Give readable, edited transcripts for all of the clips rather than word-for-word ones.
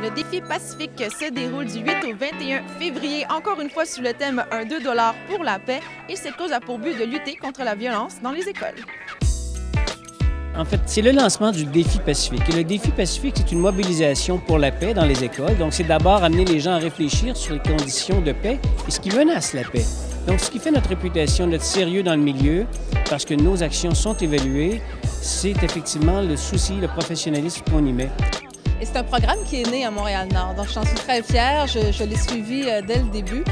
Le défi Pacifique se déroule du 8 au 21 février, encore une fois sous le thème « Un 2 $ pour la paix » et cette cause a pour but de lutter contre la violence dans les écoles. En fait, c'est le lancement du défi Pacifique. Et le défi Pacifique, c'est une mobilisation pour la paix dans les écoles. Donc, c'est d'abord amener les gens à réfléchir sur les conditions de paix et ce qui menace la paix. Donc, ce qui fait notre réputation, notre sérieux dans le milieu, parce que nos actions sont évaluées, c'est effectivement le souci, le professionnalisme qu'on y met. Et c'est un programme qui est né à Montréal-Nord, donc j'en suis très fière, je l'ai suivi dès le début.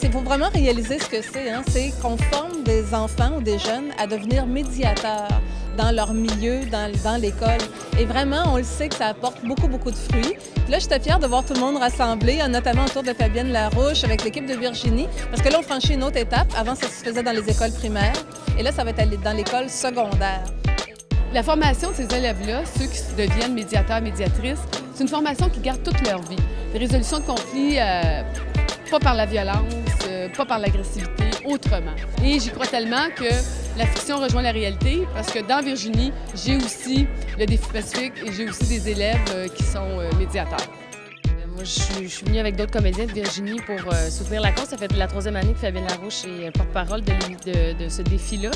Il faut vraiment réaliser ce que c'est, c'est qu'on forme des enfants ou des jeunes à devenir médiateurs dans leur milieu, dans l'école. Et vraiment, on le sait que ça apporte beaucoup de fruits. Puis là, j'étais fière de voir tout le monde rassemblé, notamment autour de Fabienne Larouche avec l'équipe de Virginie, parce que là, on franchit une autre étape. Avant, ça se faisait dans les écoles primaires, et là, ça va être dans l'école secondaire. La formation de ces élèves-là, ceux qui deviennent médiateurs, médiatrices, c'est une formation qui garde toute leur vie. Des résolutions de conflits, pas par la violence, pas par l'agressivité, autrement. Et j'y crois tellement que la fiction rejoint la réalité, parce que dans Virginie, j'ai aussi le défi Pacifique et j'ai aussi des élèves qui sont médiateurs. Moi, je suis venue avec d'autres comédiens de Virginie pour soutenir la cause. Ça fait la 3e année que Fabienne Larouche est porte-parole de ce défi-là.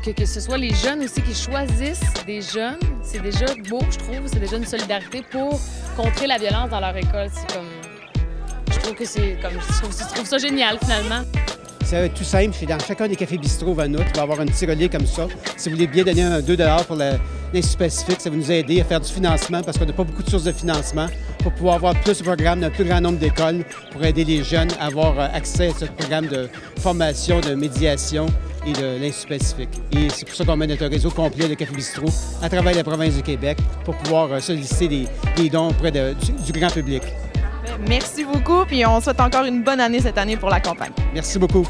Que ce soit les jeunes aussi qui choisissent des jeunes, c'est déjà beau, je trouve. C'est déjà une solidarité pour contrer la violence dans leur école. C'est comme... Je trouve ça génial, finalement. C'est tout simple. C'est dans chacun des cafés bistrot Vanout, il va y avoir un petit relais comme ça. Si vous voulez bien donner un 2 $ pour l'Institut Pacifique, ça va nous aider à faire du financement parce qu'on n'a pas beaucoup de sources de financement pour pouvoir avoir plus de programmes dans un plus grand nombre d'écoles pour aider les jeunes à avoir accès à ce programme de formation, de médiation et de l'Institut Pacifique. Et c'est pour ça qu'on met notre réseau complet de cafés bistrot à travers la province du Québec pour pouvoir solliciter des dons auprès du grand public. Merci beaucoup, puis on souhaite encore une bonne année cette année pour la campagne. Merci beaucoup.